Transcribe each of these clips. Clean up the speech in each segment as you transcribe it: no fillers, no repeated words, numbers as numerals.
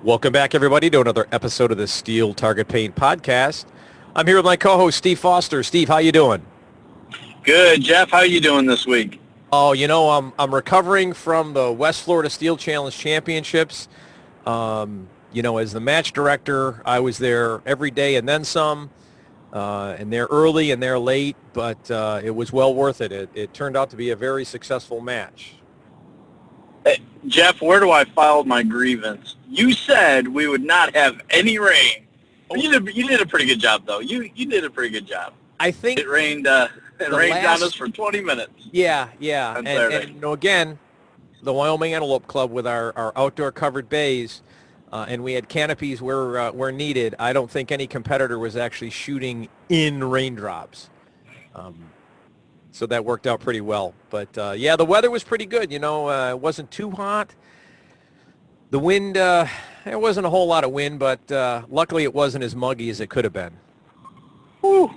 Welcome back, everybody, to another episode of the Steel Target Paint Podcast. I'm here with my co-host, Steve Foster. Steve, how you doing? Good, Jeff. How you doing this week? Oh, I'm recovering from the West Florida Steel Challenge Championships. As the match director, I was there every day and then some, and there early and there late, but it was well worth it. It turned out to be a very successful match. Hey, Jeff, where do I file my grievance? You said we would not have any rain. You did a pretty good job, though. You did a pretty good job. I think it rained. It rained on us for 20 minutes. Yeah. And again, the Wyoming Antelope Club with our outdoor covered bays, and we had canopies where needed. I don't think any competitor was actually shooting in raindrops. So that worked out pretty well. But, the weather was pretty good. It wasn't too hot. The wind, there wasn't a whole lot of wind, but luckily it wasn't as muggy as it could have been. Whew.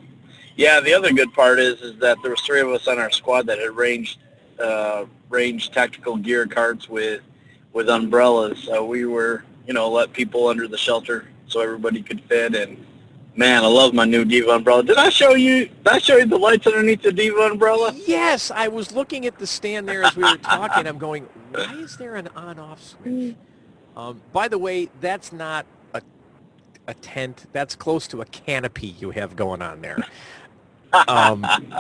Yeah, the other good part is that there was three of us on our squad that had ranged tactical gear carts with umbrellas. So we were, let people under the shelter so everybody could fit. And man, I love my new Diva umbrella. Did I show you the lights underneath the Diva umbrella? Yes, I was looking at the stand there as we were talking. I'm going, why is there an on-off switch? By the way, that's not a tent. That's close to a canopy you have going on there.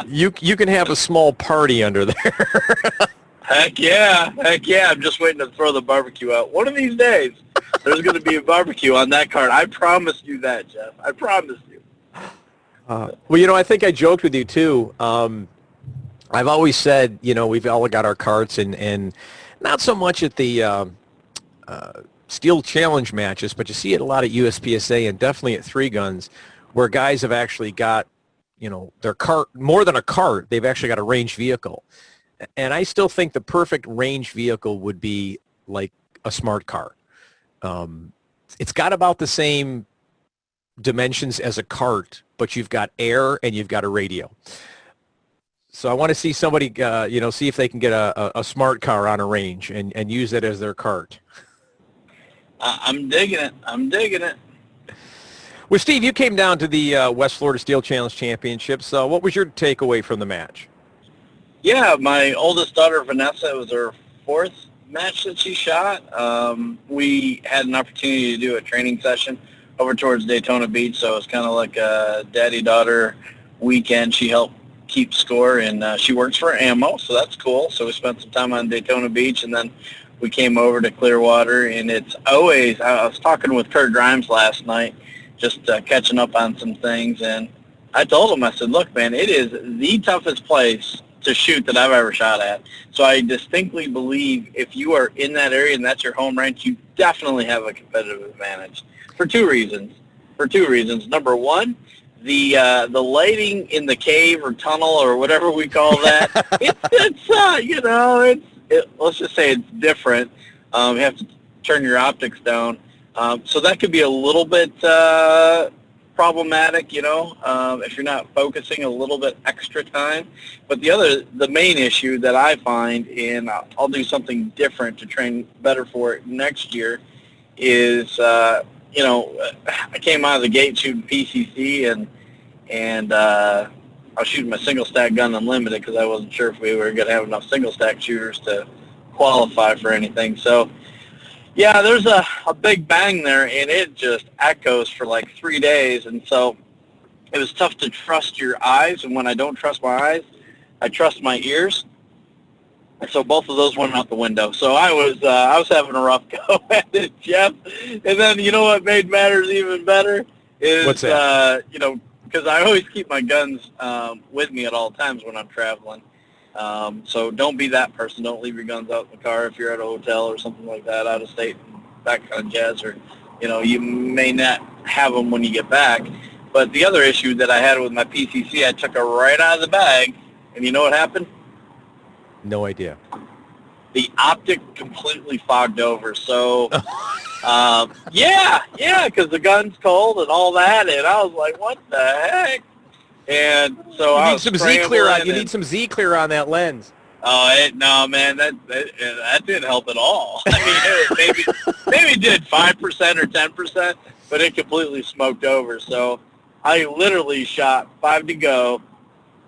You can have a small party under there. Heck yeah. I'm just waiting to throw the barbecue out. One of these days, there's going to be a barbecue on that cart. I promise you that, Jeff. I promise you. I think I joked with you, too. I've always said, we've all got our carts, and not so much at the Steel Challenge matches, but you see it a lot at USPSA and definitely at Three Guns, where guys have actually got, their cart, more than a cart, they've actually got a ranged vehicle. And I still think the perfect ranged vehicle would be like a smart car. It's got about the same dimensions as a cart, but you've got air and you've got a radio. So I want to see somebody, see if they can get a smart car on a range and use it as their cart. I'm digging it. Well, Steve, you came down to the West Florida Steel Challenge Championships. What was your takeaway from the match? Yeah, my oldest daughter, Vanessa, it was her fourth match that she shot. We had an opportunity to do a training session over towards Daytona Beach, so it was kind of like a daddy-daughter weekend. She helped keep score, and she works for Ammo, so that's cool. So we spent some time on Daytona Beach, and then we came over to Clearwater, and it's always, I was talking with Kurt Grimes last night, just catching up on some things, and I told him, I said, look, man, it is the toughest place to shoot that I've ever shot at. So I distinctly believe if you are in that area and that's your home range, you definitely have a competitive advantage for two reasons. Number one, the lighting in the cave or tunnel or whatever we call that, let's just say it's different. You have to turn your optics down. So that could be a little bit problematic, if you're not focusing a little bit extra time. But the main issue that I find, and I'll do something different to train better for it next year, is, I came out of the gate shooting PCC, and I was shooting my single stack gun unlimited because I wasn't sure if we were going to have enough single stack shooters to qualify for anything. So, yeah, there's a big bang there, and it just echoes for like 3 days, and so it was tough to trust your eyes, and when I don't trust my eyes, I trust my ears, and so both of those went out the window. So I was having a rough go at it, Jeff, and then you know what made matters even better is, what's that? Because I always keep my guns with me at all times when I'm traveling. So don't be that person. Don't leave your guns out in the car if you're at a hotel or something like that, out of state, back on jazz, or, you may not have them when you get back. But the other issue that I had with my PCC, I took it right out of the bag, and you know what happened? No idea. The optic completely fogged over. So, because the gun's cold and all that, and I was like, what the heck? And so I was some Z-clear on. You need some Z-clear on that lens. No, man, that didn't help at all. I mean, maybe did 5% or 10%, but it completely smoked over. So I literally shot 5 to go,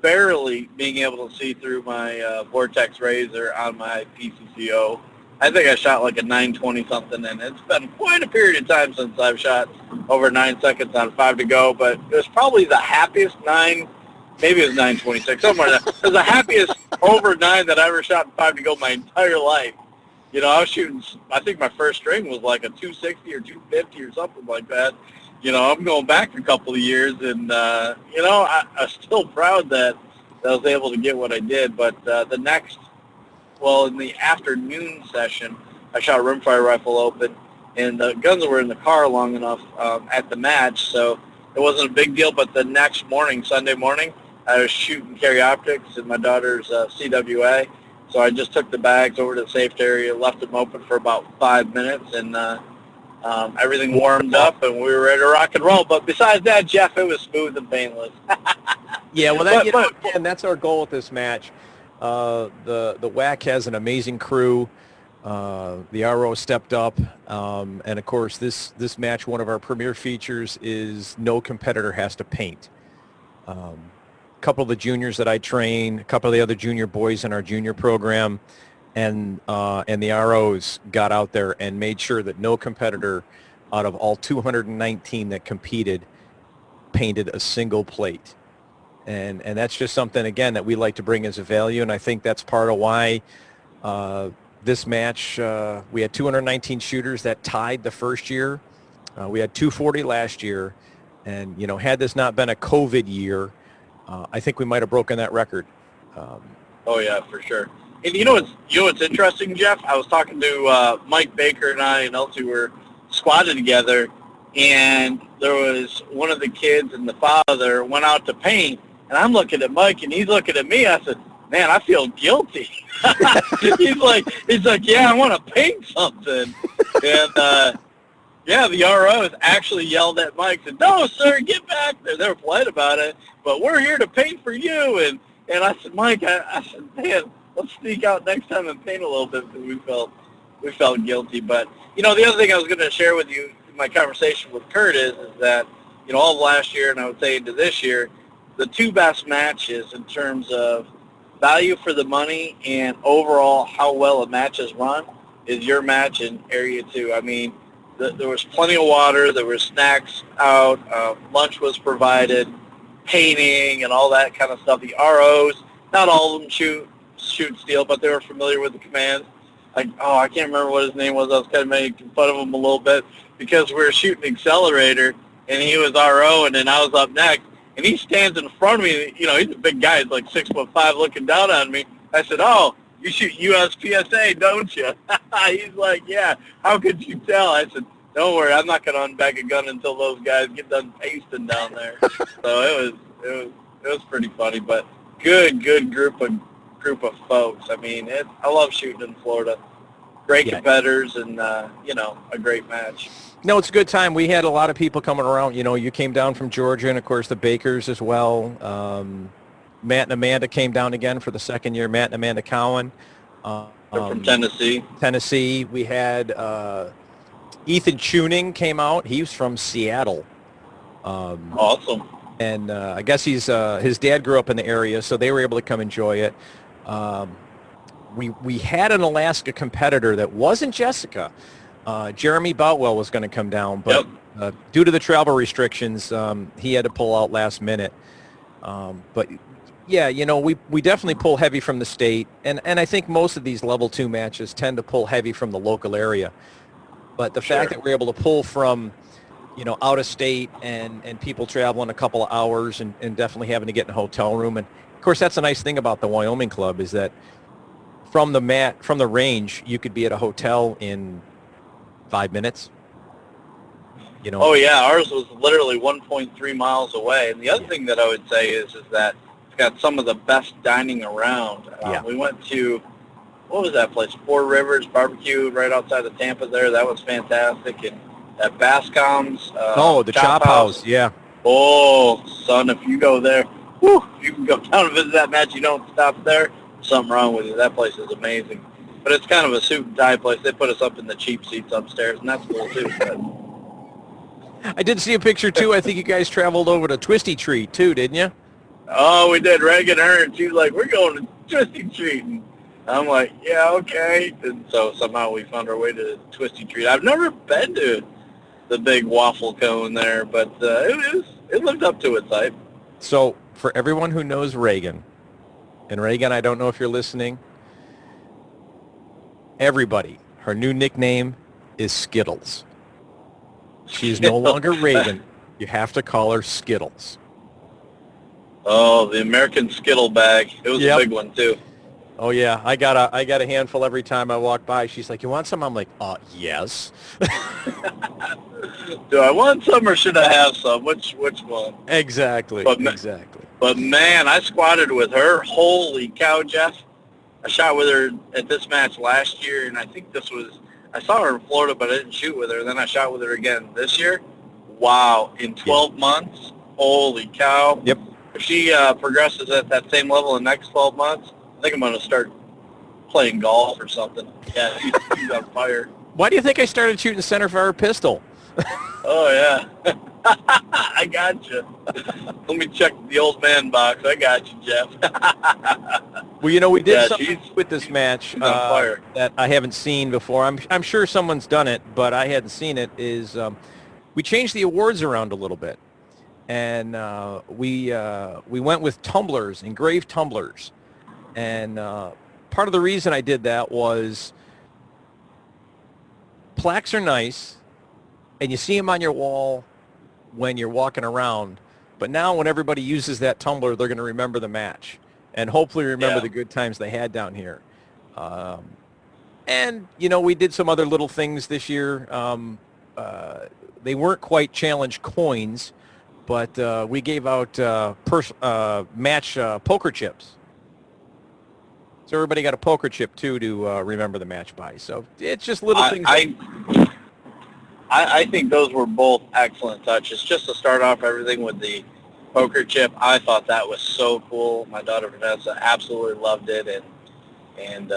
barely being able to see through my Vortex Razor on my PCCO. I think I shot like a 920 something, and it's been quite a period of time since I've shot over 9 seconds on 5 to go, but it was probably the happiest 9, maybe it was 926, somewhere like that. It was the happiest over 9 that I ever shot in 5 to go my entire life. You know, I was shooting, I think my first string was like a 260 or 250 or something like that. You know, I'm going back a couple of years, and, you know, I'm still proud that I was able to get what I did, but the next, well, in the afternoon session, I shot a rimfire rifle open, and the guns were in the car long enough at the match, so it wasn't a big deal. But the next morning, Sunday morning, I was shooting carry optics in my daughter's CWA, so I just took the bags over to the safety area, left them open for about 5 minutes, and everything warmed up, and we were ready to rock and roll. But besides that, Jeff, it was smooth and painless. Yeah, well, and that's our goal at this match. The WAC has an amazing crew. The RO stepped up, and of course, this match, one of our premier features is no competitor has to paint. A couple of the juniors that I train, a couple of the other junior boys in our junior program, and the ROs got out there and made sure that no competitor out of all 219 that competed painted a single plate. And that's just something, again, that we like to bring as a value, and I think that's part of why this match, we had 219 shooters that tied the first year. We had 240 last year, and, you know, had this not been a COVID year, I think we might have broken that record. Oh, yeah, for sure. And you know what's interesting, Jeff? I was talking to Mike Baker and I, and else we were squatted together, and there was one of the kids and the father went out to paint, and I'm looking at Mike, and he's looking at me. I said, man, I feel guilty. he's like, yeah, I want to paint something. And, yeah, the ROs actually yelled at Mike, said, no, sir, get back there. They were polite about it, but we're here to paint for you. And I said, Mike, I said, man, let's sneak out next time and paint a little bit, because we felt guilty. But, you know, the other thing I was going to share with you in my conversation with Kurt is that, you know, all of last year, and I would say into this year, the two best matches in terms of value for the money and overall how well a match is run is your match in Area 2. I mean, there was plenty of water, there were snacks out, lunch was provided, painting and all that kind of stuff. The ROs, not all of them shoot steel, but they were familiar with the commands. I can't remember what his name was. I was kind of making fun of him a little bit because we were shooting accelerator, and he was RO, and then I was up next. And he stands in front of me. You know, he's a big guy. He's like 6'5", looking down on me. I said, "Oh, you shoot USPSA, don't you?" He's like, "Yeah. How could you tell?" I said, "Don't worry. I'm not going to unbag a gun until those guys get done pasting down there." So it was pretty funny, but good group of folks. I mean, I love shooting in Florida. Great competitors, and you know, a great match. No, it's a good time. We had a lot of people coming around. You know, you came down from Georgia, and of course the Bakers as well. Matt and Amanda came down again for the second year. Matt and Amanda Cowan. They're from Tennessee. Tennessee. We had Ethan Tuning came out. He's from Seattle. Awesome. And I guess his dad grew up in the area, so they were able to come enjoy it. We had an Alaska competitor that wasn't Jessica. Jeremy Boutwell was going to come down, but due to the travel restrictions, he had to pull out last minute. But yeah, you know, we definitely pull heavy from the state, and I think most of these level 2 matches tend to pull heavy from the local area. But the fact that we're able to pull from, you know, out of state and people traveling a couple of hours and definitely having to get in a hotel room, and of course that's a nice thing about the Wyoming Club is that from the range you could be at a hotel in 5 minutes. You know. Oh yeah, ours was literally 1.3 miles away. And the other thing that I would say is that it's got some of the best dining around. We went to, what was that place? Four Rivers BBQ right outside of Tampa there. That was fantastic. And at Bascom's. The Chop House. Yeah. Oh, son, if you go there, if you can go down and visit that match, you don't stop there. something wrong with you. That place is amazing. But it's kind of a suit and tie place. They put us up in the cheap seats upstairs, and that's cool too. But I did see a picture too. I think you guys traveled over to Twisty Treat too, didn't you? oh, we did. Reagan Hearn, she's like, we're going to Twisty Treat. And I'm like, yeah, okay. And so somehow we found our way to Twisty Treat. I've never been to the big waffle cone there, but it lived up to its hype. So for everyone who knows Reagan, and Reagan, I don't know if you're listening, everybody, her new nickname is Skittles. She is no longer Reagan. You have to call her Skittles. Oh, the American Skittle bag. It was a big one too. Oh yeah, I got a handful every time I walk by. She's like, "You want some?" I'm like, yes." Do I want some or should I have some? Which one? Exactly. Exactly. But man, I squatted with her. Holy cow, Jeff. I shot with her at this match last year, and I think I saw her in Florida, but I didn't shoot with her. Then I shot with her again this year. Wow, in 12 months, holy cow. Yep. If she progresses at that same level in the next 12 months, I think I'm going to start playing golf or something. Yeah, she's on fire. Why do you think I started shooting center fire pistol? Oh, yeah. I got you. Let me check the old man box. I got you, Jeff. Well, we did something with this match fire. that I haven't seen before. I'm sure someone's done it, but I hadn't seen it, is we changed the awards around a little bit. And we went with tumblers, engraved tumblers. And part of the reason I did that was plaques are nice, and you see them on your wall when you're walking around. But now when everybody uses that tumbler, they're going to remember the match and hopefully remember the good times they had down here. And, we did some other little things this year. They weren't quite challenge coins, but we gave out match poker chips. So everybody got a poker chip, too, to remember the match by. So it's just little things. I think those were both excellent touches. Just to start off everything with the poker chip, I thought that was so cool. My daughter Vanessa absolutely loved it, and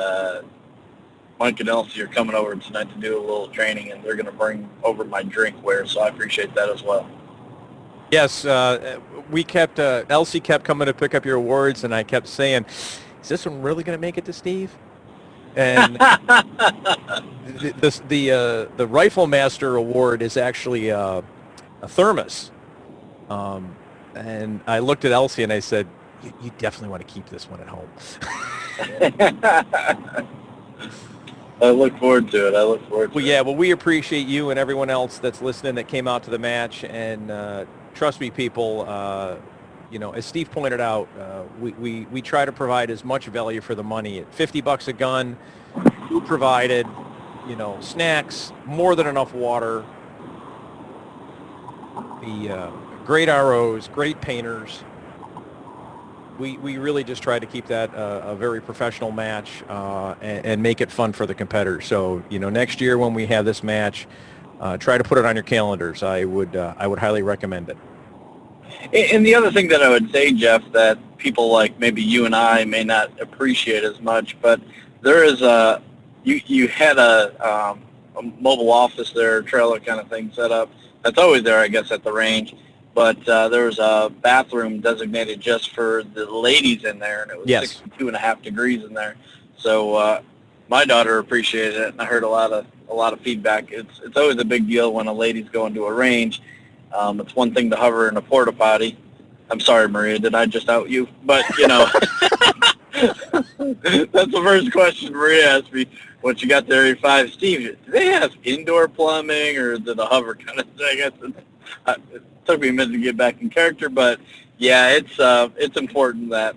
Mike and Elsie are coming over tonight to do a little training, and they're going to bring over my drinkware, so I appreciate that as well. Yes, we kept Elsie kept coming to pick up your awards, and I kept saying, "Is this one really going to make it to Steve?" And the Rifle Master Award is actually a thermos. And I looked at Elsie and I said, you definitely want to keep this one at home. I look forward to it. Well, yeah, well, we appreciate you and everyone else that's listening that came out to the match. And trust me, people, as Steve pointed out, we try to provide as much value for the money. At $50 a gun, food provided, snacks, more than enough water, the great ROs, great painters. We really just try to keep that a very professional match and make it fun for the competitors. So, next year when we have this match, try to put it on your calendars. I would highly recommend it. And the other thing that I would say, Jeff, that people like maybe you and I may not appreciate as much, but there is you had a mobile office there, trailer kind of thing set up. That's always there, I guess, at the range. But there was a bathroom designated just for the ladies in there, and it was 62.5 degrees in there. So my daughter appreciated it, and I heard a lot of feedback. It's always a big deal when a lady's going to a range. It's one thing to hover in a porta potty. I'm sorry, Maria, did I just out you? But that's the first question Maria asked me once you got to Area 5. Steve, do they have indoor plumbing, or is it a hover kind of thing? It took me a minute to get back in character, but yeah, it's important that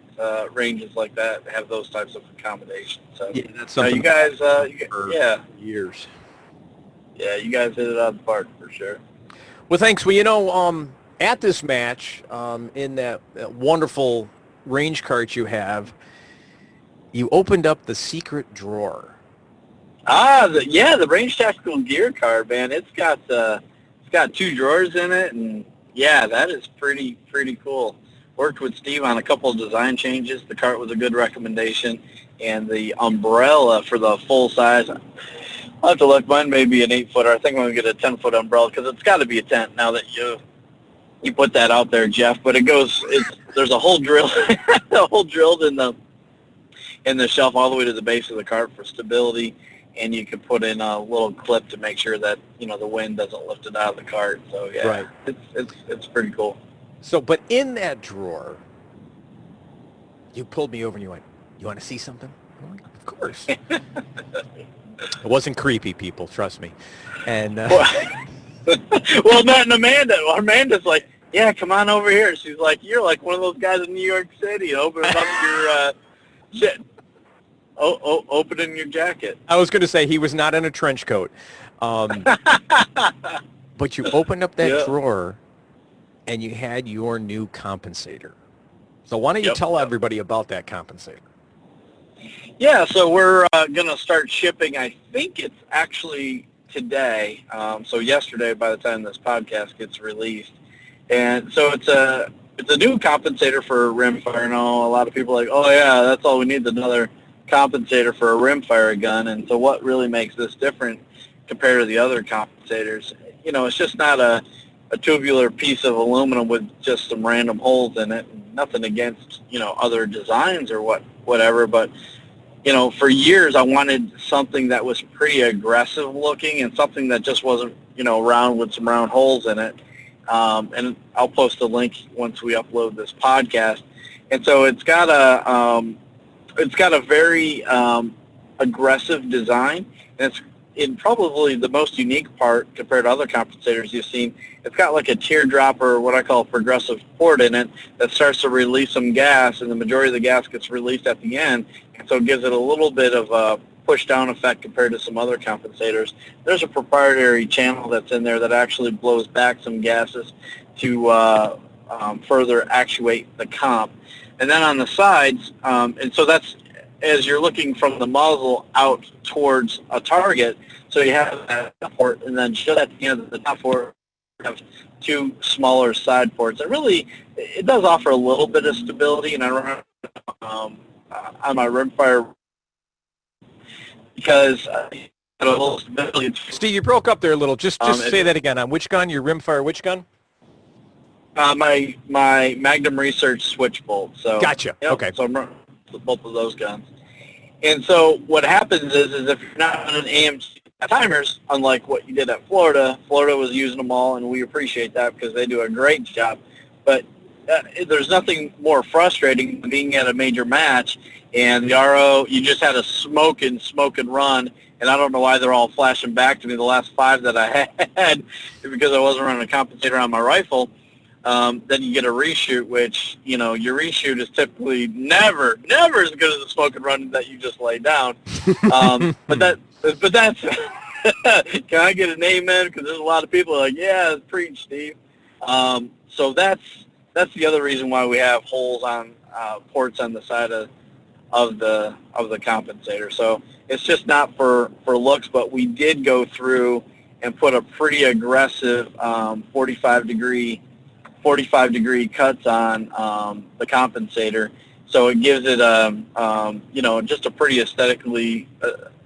ranges like that have those types of accommodations. So yeah, that's something you guys, years. Yeah, you guys hit it out of the park for sure. Well, thanks. Well, at this match, in that wonderful range cart you have, you opened up the secret drawer. The Range Tactical Gear card, man. It's got 2 drawers in it, and yeah, that is pretty cool. worked with Steve on a couple of design changes. The cart was a good recommendation, and the umbrella for the full size, I'll have to look. Mine may be an 8-footer. I think I'm going to get a 10-foot umbrella because it's got to be a tent now that you put that out there, Jeff. But there's a hole drilled, a hole drilled in the shelf all the way to the base of the cart for stability, and you can put in a little clip to make sure that the wind doesn't lift it out of the cart. So yeah, right. It's pretty cool. So, but in that drawer, you pulled me over and you went, "You want to see something?" I'm like, "Of course." It wasn't creepy, people. Trust me. And well, Matt and Amanda's like, "Yeah, come on over here." She's like, "You're like one of those guys in New York City, opening up your shit, opening your jacket." I was going to say he was not in a trench coat, but you opened up that drawer, and you had your new compensator. So why don't you tell everybody about that compensator? Yeah, so we're going to start shipping. I think it's actually today. So yesterday, by the time this podcast gets released, and so it's a new compensator for Rimfire. I know a lot of people are like, "Oh yeah, that's all we need, another compensator for a Rimfire gun." And so what really makes this different compared to the other compensators? It's just not a tubular piece of aluminum with just some random holes in it. Nothing against other designs or whatever, but for years I wanted something that was pretty aggressive looking and something that just wasn't round with some round holes in it. And I'll post a link once we upload this podcast. And so it's got a very aggressive design, and it's in probably the most unique part compared to other compensators you've seen. It's got like a teardrop, or what I call a progressive port in it, that starts to release some gas, and the majority of the gas gets released at the end, and so it gives it a little bit of a push-down effect compared to some other compensators. There's a proprietary channel that's in there that actually blows back some gases to further actuate the comp. And then on the sides, and so that's as you're looking from the muzzle out towards a target, so you have that port, and then just at the end of the top port, you have two smaller side ports. And really, it does offer a little bit of stability, and I remember on my Rimfire, because a little stability. Steve, you broke up there a little. Just say that again. On which gun? Your Rimfire, which gun? My Magnum Research switch bolt. So gotcha. Okay. So I'm both of those guns. And so what happens is if you're not on an AMC timers, unlike what you did at Florida was using them all, and we appreciate that because they do a great job. But there's nothing more frustrating than being at a major match and the RO, you just had a smoke and run, and I don't know why they're all flashing back to me the last 5 that I had because I wasn't running a compensator on my rifle. Then you get a reshoot, which, your reshoot is typically never as good as the smoke and run that you just laid down. But that's, can I get an amen? Because there's a lot of people like, yeah, preach, Steve. So that's the other reason why we have holes on ports on the side of the compensator. So it's just not for looks, but we did go through and put a pretty aggressive 45 degree cuts on the compensator, so it gives it just a pretty aesthetically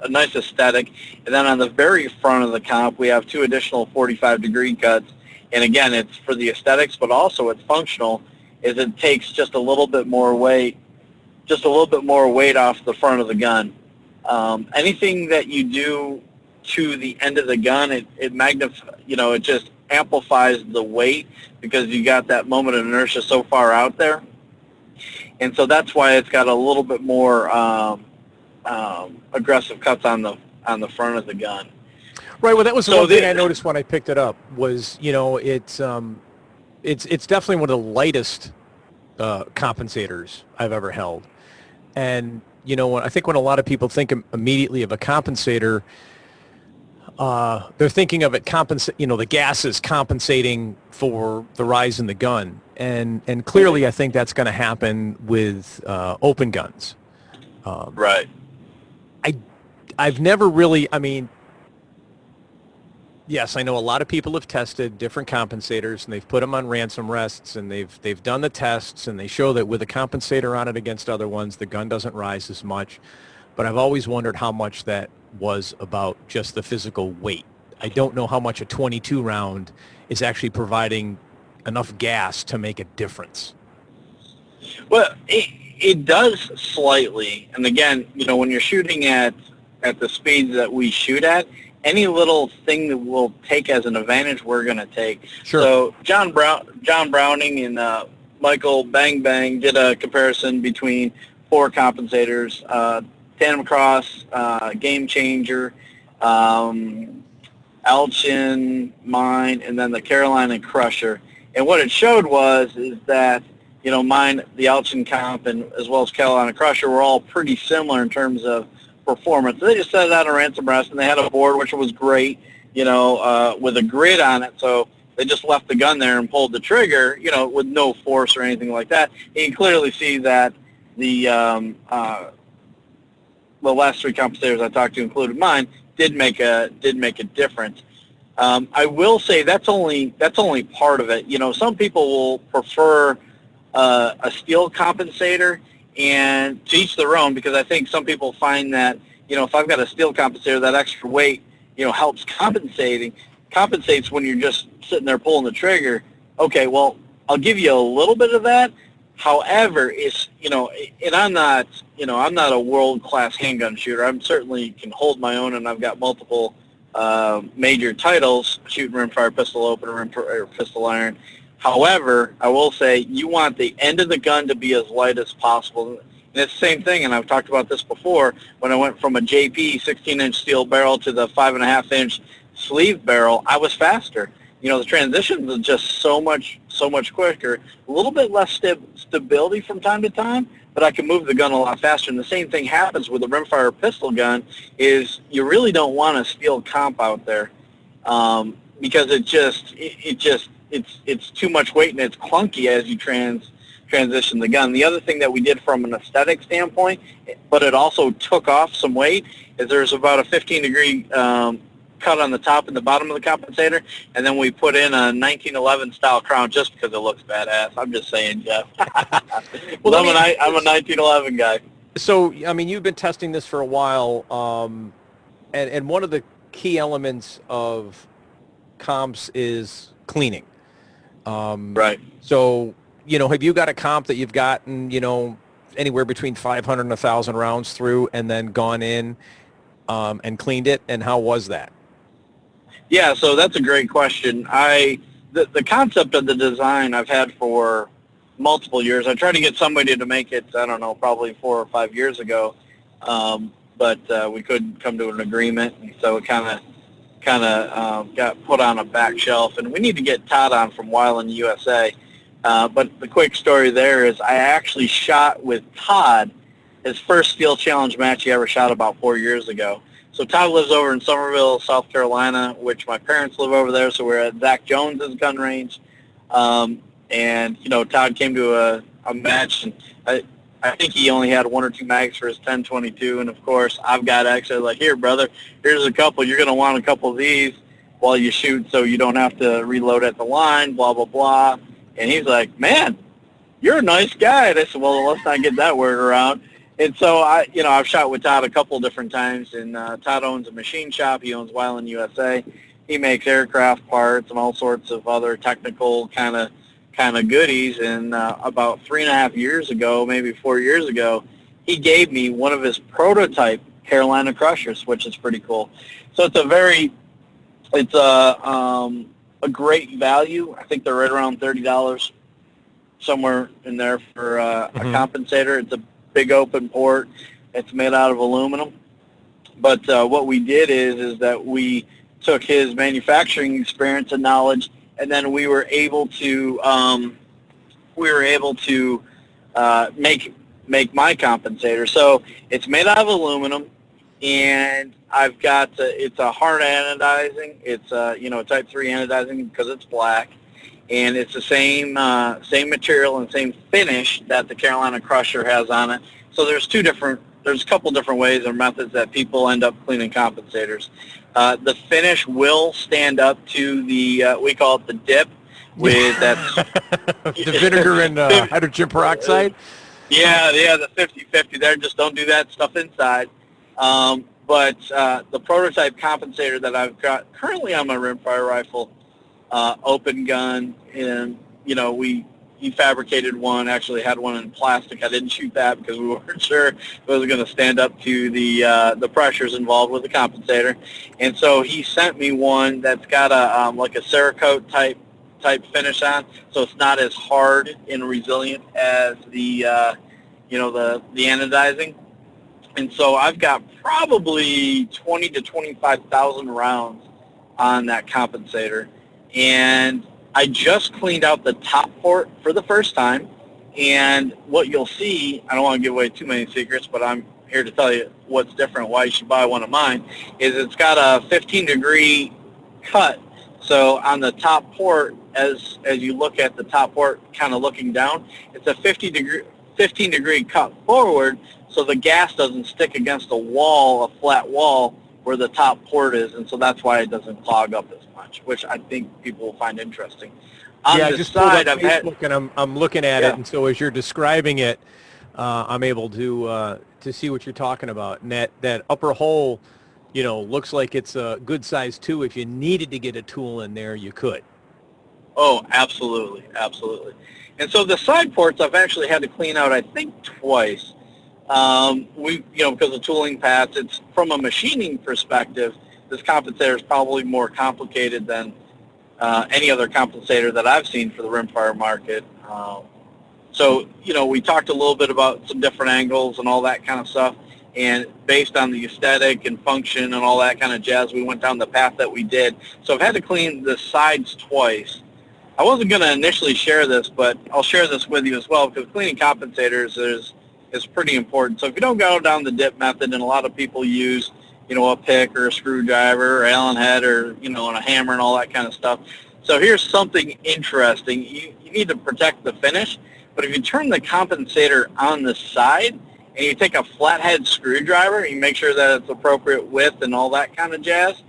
a nice aesthetic. And then on the very front of the comp, we have 2 additional 45 degree cuts, and again, it's for the aesthetics, but also it's functional, is it takes just a little bit more weight off the front of the gun. Anything that you do to the end of the gun, it magnifies, it just amplifies the weight because you got that moment of inertia so far out there. And so that's why it's got a little bit more aggressive cuts on the front of the gun. Right. Well, that was one thing I noticed when I picked it up was, it's definitely one of the lightest compensators I've ever held. And, I think when a lot of people think immediately of a compensator, they're thinking of it the gas is compensating for the rise in the gun. And clearly I think that's going to happen with open guns. Right. I've never really, Yes, I know a lot of people have tested different compensators and they've put them on ransom rests and they've done the tests and they show that with a compensator on it against other ones, the gun doesn't rise as much. But I've always wondered how much that was about just the physical weight. I don't know how much a 22 round is actually providing enough gas to make a difference. Well, it does slightly. And again, when you're shooting at the speeds that we shoot at, any little thing that we'll take as an advantage, we're going to take. Sure. So John Browning and Michael Bang Bang did a comparison between 4 compensators, Tandem Cross, Game Changer, Alchin, mine, and then the Carolina Crusher. And what it showed is that mine, the Alchin Comp, and as well as Carolina Crusher were all pretty similar in terms of performance. They just set it out on ransom rest, and they had a board which was great, with a grid on it. So they just left the gun there and pulled the trigger, with no force or anything like that. You can clearly see that the last 3 compensators I talked to, including mine, did make a difference. I will say that's only part of it. Some people will prefer a steel compensator, and to each their own, because I think some people find that, if I've got a steel compensator, that extra weight, helps compensates when you're just sitting there pulling the trigger. Okay, well, I'll give you a little bit of that. However, it's, and I'm not a world-class handgun shooter. I'm certainly can hold my own, and I've got multiple major titles, shooting rimfire, pistol opener, or pistol iron. However, I will say you want the end of the gun to be as light as possible. And it's the same thing, and I've talked about this before, when I went from a JP 16-inch steel barrel to the 5.5-inch sleeve barrel, I was faster. The transition was just so much quicker. A little bit less stability from time to time, but I can move the gun a lot faster. And the same thing happens with a rimfire pistol gun, is you really don't want a steel comp out there, because it's too much weight and it's clunky as you transition the gun. The other thing that we did from an aesthetic standpoint, but it also took off some weight, is there's about a 15-degree cut on the top and the bottom of the compensator, and then we put in a 1911 style crown just because it looks badass. I'm just saying, Jeff. Well, I'm a 1911 guy. So, I mean, you've been testing this for a while, and one of the key elements of comps is cleaning. Right. So, have you got a comp that you've gotten, anywhere between 500 and 1,000 rounds through and then gone in and cleaned it, and how was that? Yeah, so that's a great question. The concept of the design I've had for multiple years. I tried to get somebody to make it, I don't know, probably 4 or 5 years ago, but we couldn't come to an agreement, and so it kind of got put on a back shelf. And we need to get Todd on from Weiland USA. But the quick story there is I actually shot with Todd his first Steel Challenge match he ever shot about 4 years ago. So Todd lives over in Somerville, South Carolina, which my parents live over there, so we're at Zach Jones's gun range. And, Todd came to a match, and I think he only had 1 or 2 mags for his 10-22, and, of course, I've got extra. Like, here, brother, here's a couple. You're going to want a couple of these while you shoot so you don't have to reload at the line, blah, blah, blah. And he's like, man, you're a nice guy. And I said, well, let's not get that word around. And so, I've shot with Todd a couple different times, and Todd owns a machine shop. He owns Weiland USA. He makes aircraft parts and all sorts of other technical kind of goodies. And about 3.5 years ago, maybe 4 years ago, he gave me one of his prototype Carolina Crushers, which is pretty cool. So it's a great value. I think they're right around $30, somewhere in there for a compensator. It's a big open port. It's made out of aluminum. But what we did is that we took his manufacturing experience and knowledge, and then we were able to make my compensator. So it's made out of aluminum, and I've got it's a hard anodizing. It's type 3 anodizing because it's black, and it's the same material and same finish that the Carolina Crusher has on it. So there's a couple different ways or methods that people end up cleaning compensators. The finish will stand up to the, we call it the dip, with that the vinegar and hydrogen peroxide. Yeah, the 50-50 there. Just don't do that stuff inside. But the prototype compensator that I've got currently on my rimfire rifle, open gun, and he fabricated one. Actually, had one in plastic. I didn't shoot that because we weren't sure if it was going to stand up to the pressures involved with the compensator. And so he sent me one that's got a like a Cerakote type finish on, so it's not as hard and resilient as the the anodizing. And so I've got probably 20 to 25,000 rounds on that compensator, and I just cleaned out the top port for the first time. And what you'll see, I don't want to give away too many secrets, but I'm here to tell you what's different, why you should buy one of mine, is it's got a 15-degree cut. So on the top port, as you look at the top port kind of looking down, it's a 15-degree cut forward, so the gas doesn't stick against a flat wall where the top port is, and so that's why it doesn't clog up as much, which I think people will find interesting. On I the just side, pulled up Facebook and I'm looking at it, and so as you're describing it, I'm able to see what you're talking about. And that upper hole, looks like it's a good size too. If you needed to get a tool in there, you could. Oh, absolutely, absolutely. And so the side ports I've actually had to clean out, I think, twice. Because of tooling paths, it's from a machining perspective, this compensator is probably more complicated than any other compensator that I've seen for the rimfire market. So we talked a little bit about some different angles and all that kind of stuff, and based on the aesthetic and function and all that kind of jazz, we went down the path that we did. So I've had to clean the sides twice. I wasn't going to initially share this, but I'll share this with you as well, because cleaning compensators is pretty important. So if you don't go down the dip method, and a lot of people use, a pick or a screwdriver or Allen head or, and a hammer and all that kind of stuff. So here's something interesting. You need to protect the finish, but if you turn the compensator on the side and you take a flathead screwdriver and you make sure that it's appropriate width and all that kind of jazz,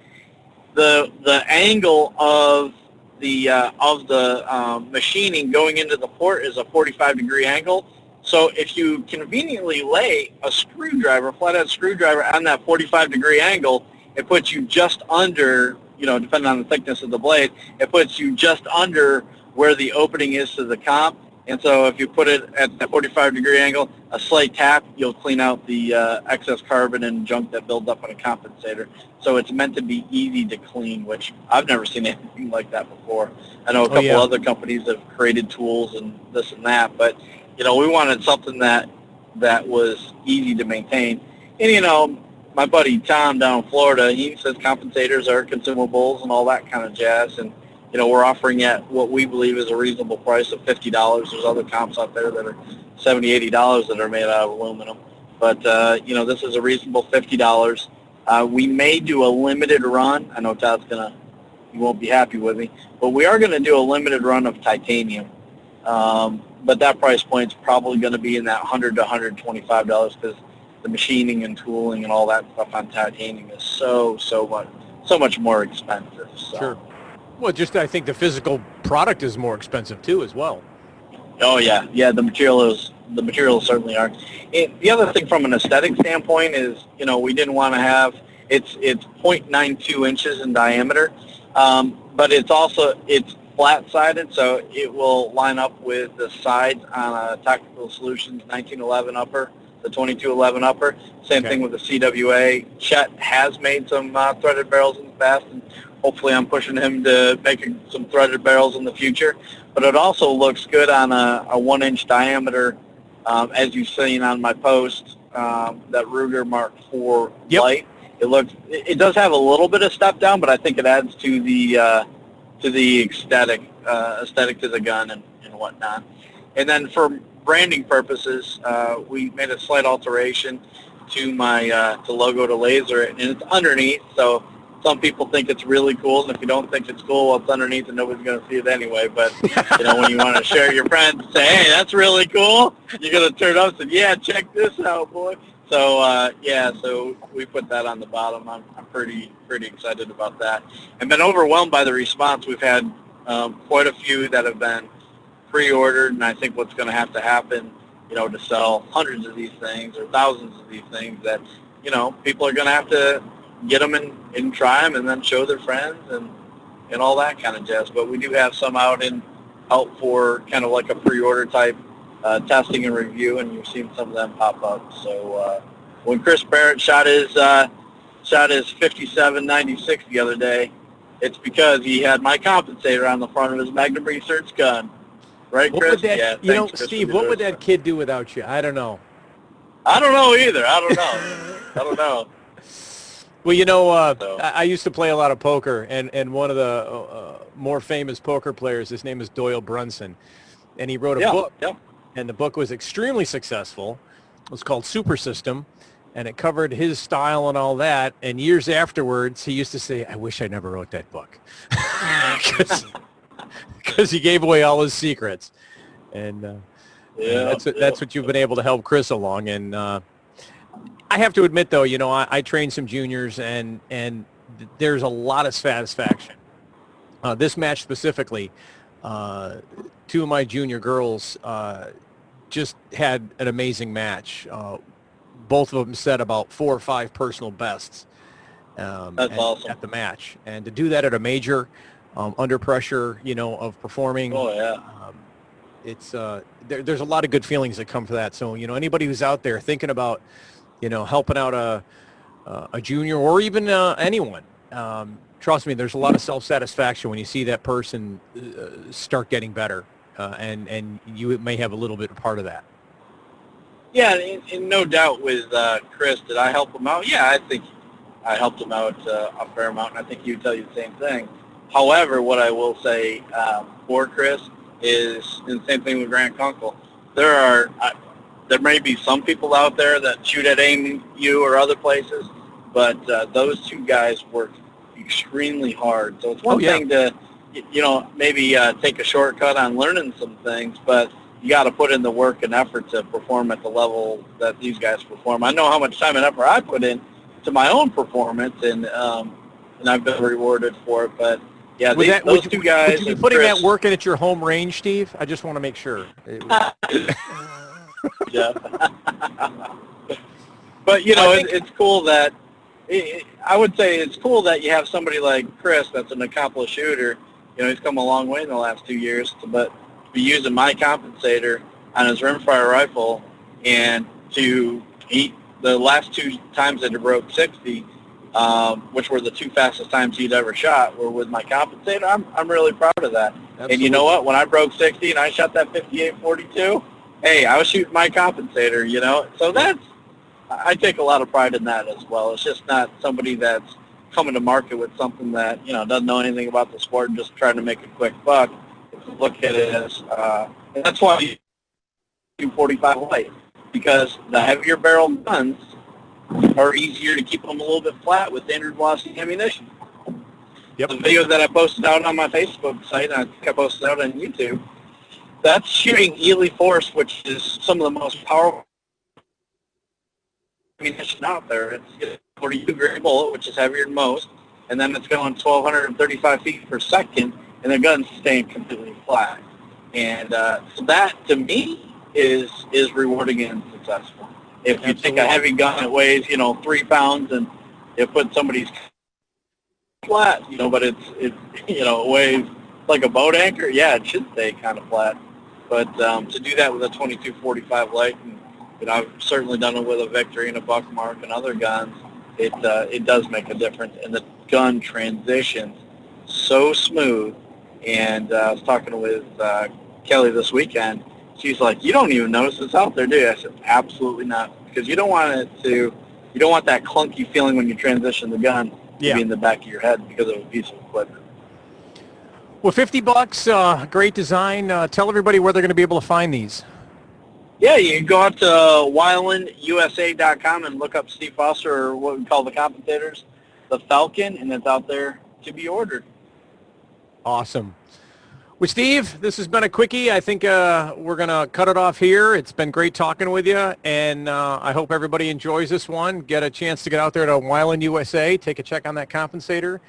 the angle of the machining going into the port is a 45-degree angle. So if you conveniently lay a flathead screwdriver on that 45-degree angle, it puts you just under, depending on the thickness of the blade, it puts you just under where the opening is to the comp. And so if you put it at that 45-degree angle, a slight tap, you'll clean out the excess carbon and junk that builds up on a compensator. So it's meant to be easy to clean, which I've never seen anything like that before. I know a couple other companies have created tools and this and that, but we wanted something that was easy to maintain. And, my buddy Tom down in Florida, he says compensators are consumables and all that kind of jazz. And, we're offering at what we believe is a reasonable price of $50. There's other comps out there that are $70, $80 that are made out of aluminum. But, this is a reasonable $50. We may do a limited run. I know Todd's he won't be happy with me. But we are going to do a limited run of titanium. But that price point's probably going to be in that $100 to $125 because the machining and tooling and all that stuff on titanium is so much more expensive. So. Sure. Well, I think the physical product is more expensive too, as well. Oh yeah. The materials certainly are. And the other thing from an aesthetic standpoint is, we didn't want to have it's 0.92 inches in diameter, but it's flat-sided, so it will line up with the sides on a Tactical Solutions 1911 upper, the 2211 upper. Same thing with the CWA. Chet has made some threaded barrels in the past, and hopefully I'm pushing him to make some threaded barrels in the future. But it also looks good on a 1-inch diameter, as you've seen on my post, that Ruger Mark IV light. It does have a little bit of step down, but I think it adds to the aesthetic to the gun and whatnot. And then for branding purposes, we made a slight alteration to my logo to laser it, and it's underneath. So some people think it's really cool, and if you don't think it's cool, well, it's underneath, and nobody's going to see it anyway. But when you want to share your friends and say, "Hey, that's really cool," you're going to turn up and say, "Yeah, check this out, boy." So yeah, so we put that on the bottom. I'm pretty excited about that, and been overwhelmed by the response. We've had quite a few that have been pre-ordered, and I think what's going to happen, to sell hundreds of these things or thousands of these things, that people are going to have to get them and try them, and then show their friends and all that kind of jazz. But we do have some out for kind of like a pre-order type testing and review, and you've seen some of them pop up. So when Chris Barrett shot his 5796 the other day, it's because he had my compensator on the front of his Magnum Research gun. Right, Chris? What would that, yeah, Chris, Steve, what would that kid do without you? I don't know. I don't know either. I don't know. Well, I used to play a lot of poker, and one of the more famous poker players, his name is Doyle Brunson, and he wrote a book, and the book was extremely successful. It was called Super System, and it covered his style and all that, and years afterwards, he used to say, I wish I never wrote that book, because he gave away all his secrets, and that's what you've been able to help Chris along. And I have to admit, though, I trained some juniors, and there's a lot of satisfaction. This match specifically, two of my junior girls just had an amazing match. Both of them set about 4 or 5 personal bests That's awesome. at the match. And to do that at a major, under pressure, of performing. Oh, yeah. It's there's a lot of good feelings that come from that. So, anybody who's out there thinking about, helping out a junior or even anyone, trust me, there's a lot of self-satisfaction when you see that person start getting better, and you may have a little bit of part of that. Yeah, and no doubt with Chris, did I help him out? Yeah, I think I helped him out a fair amount, and I think he would tell you the same thing. However, what I will say for Chris is, and the same thing with Grant Kunkel, there may be some people out there that shoot at AMU or other places, but those two guys work extremely hard. So it's one thing to, maybe take a shortcut on learning some things, but you got to put in the work and effort to perform at the level that these guys perform. I know how much time and effort I put in to my own performance, and I've been rewarded for it. But yeah, those two guys. Would you be putting that work in at your home range, Steve? I just want to make sure. Yeah. But it's cool that I would say it's cool that you have somebody like Chris that's an accomplished shooter. He's come a long way in the last 2 years, but to be using my compensator on his rimfire rifle, and the last 2 times that he broke 60, which were the 2 fastest times he'd ever shot, were with my compensator. I'm really proud of that. Absolutely. And you know what? When I broke 60 and I shot that 58.42, hey, I was shooting my compensator. So I take a lot of pride in that as well. It's just not somebody that's coming to market with something that doesn't know anything about the sport and just trying to make a quick buck. Look at it as, and that's why you do 45 light, because the heavier barrel guns are easier to keep them a little bit flat with standard velocity ammunition. Yep. The video that I posted out on my Facebook site, and I think I posted out on YouTube, that's shooting Ely Force, which is some of the most powerful ammunition out there. It's a 42 grain bullet, which is heavier than most, and then it's going 1,235 feet per second, and the gun's staying completely flat. And so that, to me, is rewarding and successful. If you take a heavy gun that weighs, 3 pounds, and you put somebody's flat, but it weighs like a boat anchor, yeah, it should stay kind of flat. But to do that with a 22-45 light, and I've certainly done it with a Victory and a Buckmark and other guns, it does make a difference, and the gun transitions so smooth. And I was talking with Kelly this weekend. She's like, "You don't even notice it's out there, do you?" I said, "Absolutely not, because you don't want that clunky feeling when you transition the gun to be in the back of your head because of a piece of equipment." Well, $50, great design. Tell everybody where they're going to be able to find these. Yeah, you can go out to WildlandUSA.com and look up Steve Foster, or what we call the compensators, the Falcon, and it's out there to be ordered. Awesome. Well, Steve, this has been a quickie. I think we're going to cut it off here. It's been great talking with you, and I hope everybody enjoys this one. Get a chance to get out there to Wyland, USA, take a check on that compensator.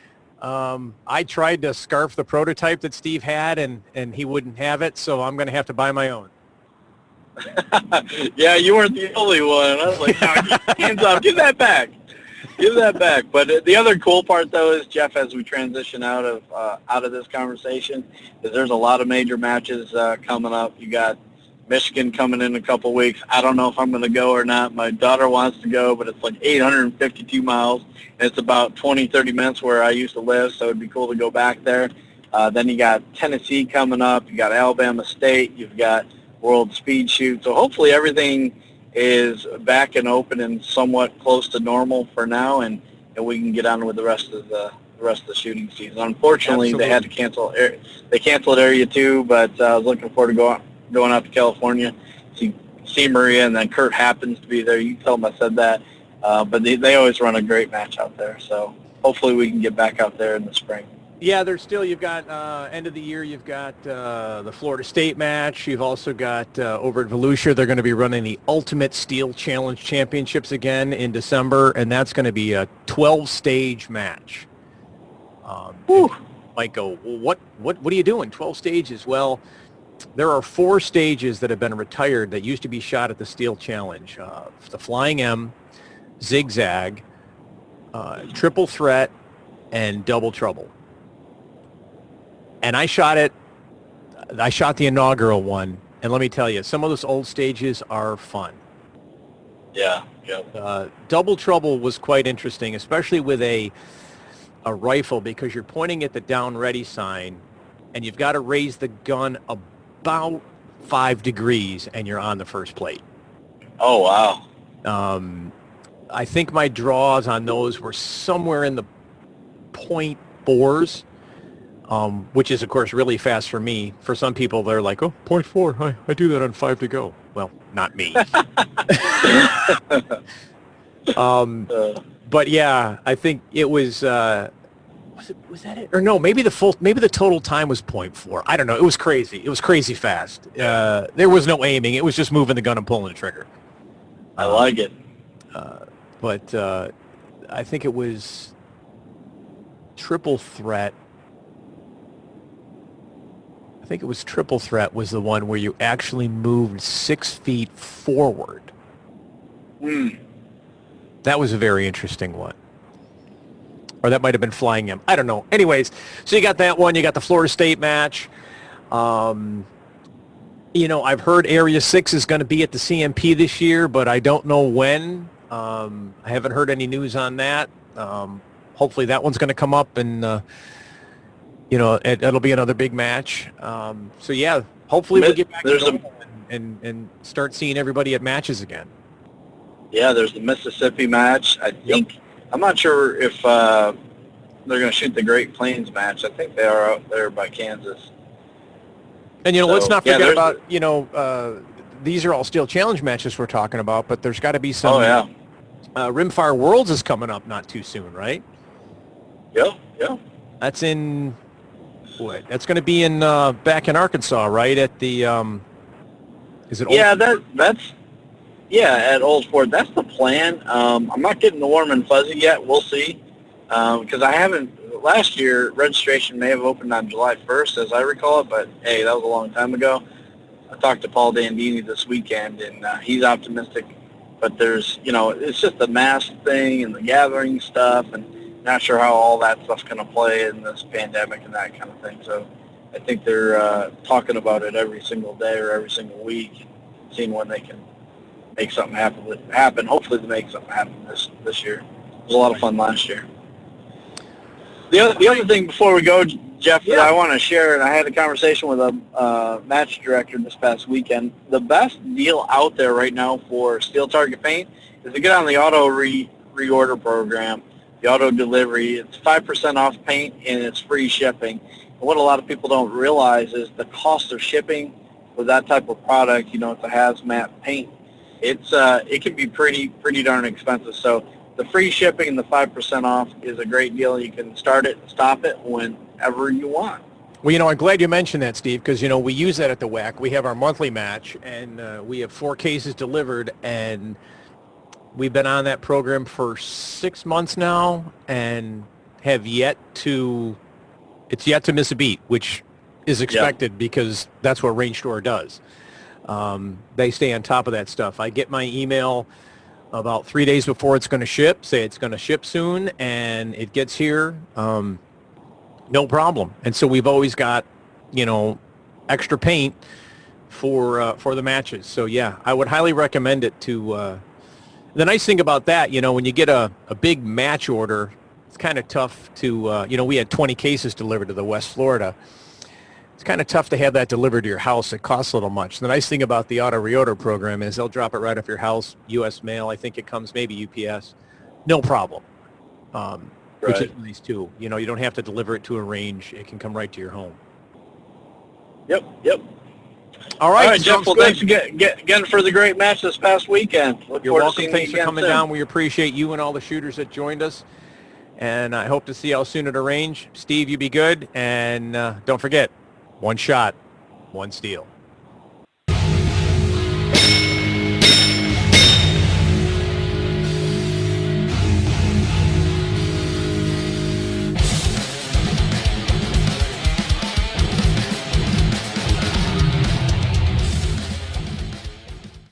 I tried to scarf the prototype that Steve had, and he wouldn't have it, so I'm going to have to buy my own. Yeah, you weren't the only one. I was like, no, hands up, give that back. Give that back. But the other cool part, though, is, Jeff, as we transition out of this conversation, is there's a lot of major matches coming up. You got Michigan coming in a couple weeks. I don't know if I'm going to go or not. My daughter wants to go, but it's like 852 miles, and it's about 20, 30 minutes where I used to live, so it'd be cool to go back there. Then you got Tennessee coming up. You got Alabama State. You've got World Speed Shoot. So hopefully everything is back and open and somewhat close to normal for now, and we can get on with the rest of the shooting season. Unfortunately, Absolutely. They had to cancel. They canceled Area 2, but I was looking forward to going out to California, see Maria, and then Kurt happens to be there. You tell him I said that, but they always run a great match out there. So hopefully we can get back out there in the spring. Yeah, you've got end of the year, you've got the Florida State match. You've also got over at Volusia, they're going to be running the Ultimate Steel Challenge Championships again in December, and that's going to be a 12-stage match. Might go, well, what are you doing? 12 stages? Well, there are 4 stages that have been retired that used to be shot at the Steel Challenge. The Flying M, Zigzag, Triple Threat, and Double Trouble. And I shot the inaugural one, and let me tell you, some of those old stages are fun. Yeah. Double Trouble was quite interesting, especially with a rifle, because you're pointing at the down ready sign, and you've got to raise the gun about 5 degrees, and you're on the first plate. Oh, wow. I think my draws on those were somewhere in the .4s. Which is, of course, really fast for me. For some people, they're like, oh, 0.4, I do that on 5 to go. Well, not me. But, yeah, I think it was that it? Or no, maybe the total time was 0.4. I don't know. It was crazy. It was crazy fast. There was no aiming. It was just moving the gun and pulling the trigger. I like it. But I think it was Triple Threat. I think it was Triple Threat was the one where you actually moved 6 feet forward. That was a very interesting one. Or that might have been Flying M. I don't know. Anyways, so you got that one. You got the Florida State match. I've heard Area 6 is going to be at the CMP this year, but I don't know when. I haven't heard any news on that. Hopefully that one's going to come up, and it'll be another big match. So yeah, hopefully we'll get back to normal and start seeing everybody at matches again. Yeah, there's the Mississippi match. I think I'm not sure if they're going to shoot the Great Plains match. I think they are out there by Kansas. And let's not forget about these are all Steel Challenge matches we're talking about, but there's got to be some. Oh yeah. Rimfire Worlds is coming up not too soon, right? Yeah. That's in. That's going to be in back in Arkansas, right? At the is it? Yeah, that's at Old Fort. That's the plan. I'm not getting the warm and fuzzy yet. We'll see, because I haven't. Last year, registration may have opened on July 1st, as I recall it, but hey, that was a long time ago. I talked to Paul Dandini this weekend, and he's optimistic. But there's, it's just the mask thing and the gathering stuff, and not sure how all that stuff's going to play in this pandemic and that kind of thing. So I think they're talking about it every single day or every single week, seeing when they can make something happen. Hopefully they make something happen this year. It was a lot of fun last year. The other thing before we go, Jeff, that I want to share, and I had a conversation with a match director this past weekend. The best deal out there right now for steel target paint is to get on the auto reorder program, the auto delivery. It's 5% off paint, and it's free shipping. And what a lot of people don't realize is the cost of shipping with that type of product. It's a hazmat paint. It can be pretty darn expensive. So the free shipping and the 5% off is a great deal. You can start it and stop it whenever you want. Well, I'm glad you mentioned that, Steve, because, we use that at the WAC. We have our monthly match, and we have 4 cases delivered, and we've been on that program for 6 months now and have it's yet to miss a beat, which is expected because that's what Range Store does. They stay on top of that stuff. I get my email about 3 days before it's going to ship, say it's going to ship soon, and it gets here. No problem. And so we've always got, extra paint for the matches. So yeah, I would highly recommend it to. The nice thing about that, when you get a big match order, it's kind of tough to. We had 20 cases delivered to the West Florida. It's kind of tough to have that delivered to your house. It costs a little much. The nice thing about the auto reorder program is they'll drop it right off your house. U.S. mail, I think it comes, maybe UPS, no problem. Which is nice too. You don't have to deliver it to a range. It can come right to your home. Yep. All right, Jeff. Well, thanks again for the great match this past weekend. You're welcome. Thanks for coming down. We appreciate you and all the shooters that joined us. And I hope to see y'all soon at a range. Steve, you be good. And don't forget, one shot, one steel.